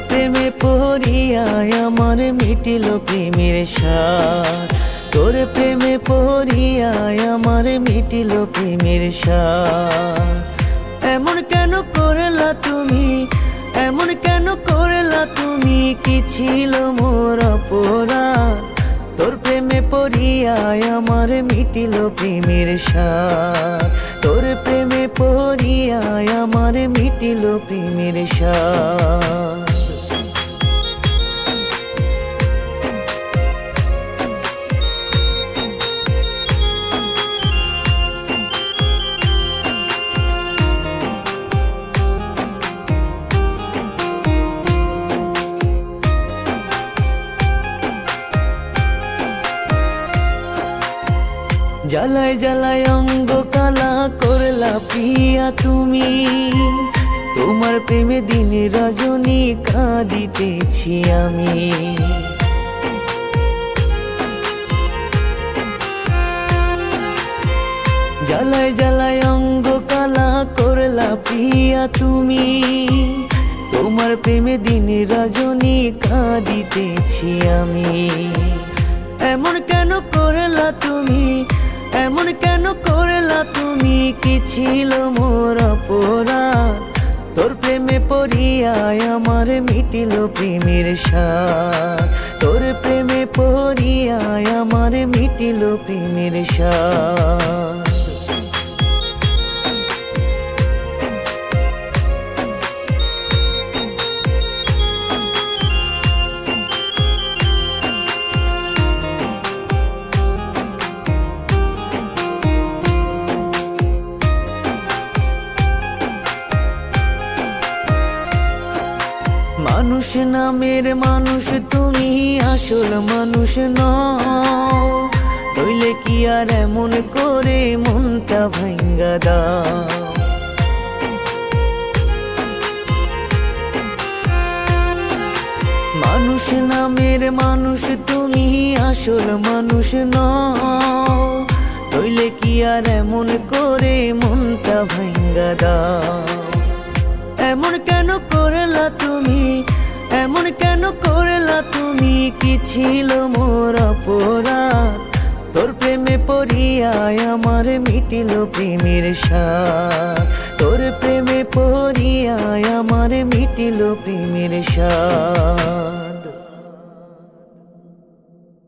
প্রেমে পড়িয়ায় আমার মিটিল প্রেমের সার। তোর প্রেমে পড়িয়ায় আমার মিটিল প্রেমের সার। এমন কেন করলা তুমি, এমন কেন করলা তুমি, কি ছিল মোর অপরাধ? তোর প্রেমে পড়িয়ায় আমার মিটিল প্রেমের সার। তোর প্রেমে পড়িয়ায় আমার মিটিল প্রেমের সার। জ্বালায় জ্বালায় অঙ্গ কালা করলা প্রিয়া তুমি, তোমার প্রেমে দিনে রজনী কাঁদিতেছি আমি। জ্বালায় জ্বালায় অঙ্গ কালা করলা প্রিয়া তুমি, তোমার প্রেমে দিনে রজনী কাঁদিতেছি আমি। এমন কেন করলা তুমি, এমন কেন করলা তুমি, কি ছিল মোর অপরাধ? তোর প্রেমে পড়িয়ায় আমার মিটিল প্রেমের সার। তোর প্রেমে পড়িয়ায় আমার মিটিল প্রেমের সার। মানুষ নামের মানুষ তুমি, আসল মানুষ নও। নইলে কি আর এমন করে মনটা ভাঙ্গা দাও? মানুষ নামের মানুষ তুমি, আসল মানুষ নও। নইলে কি আর এমন করে মনটা ভাঙ্গা দাও? এমন কেন করলা তুমি, এমন কেন করলা তুমি, কি ছিল মোর অপরাধ? তোর প্রেমে পড়িয়ায় আমার মিটিল প্রেমের সার। তোর প্রেমে পড়িয়ায় আমার মিটিল প্রেমের সার।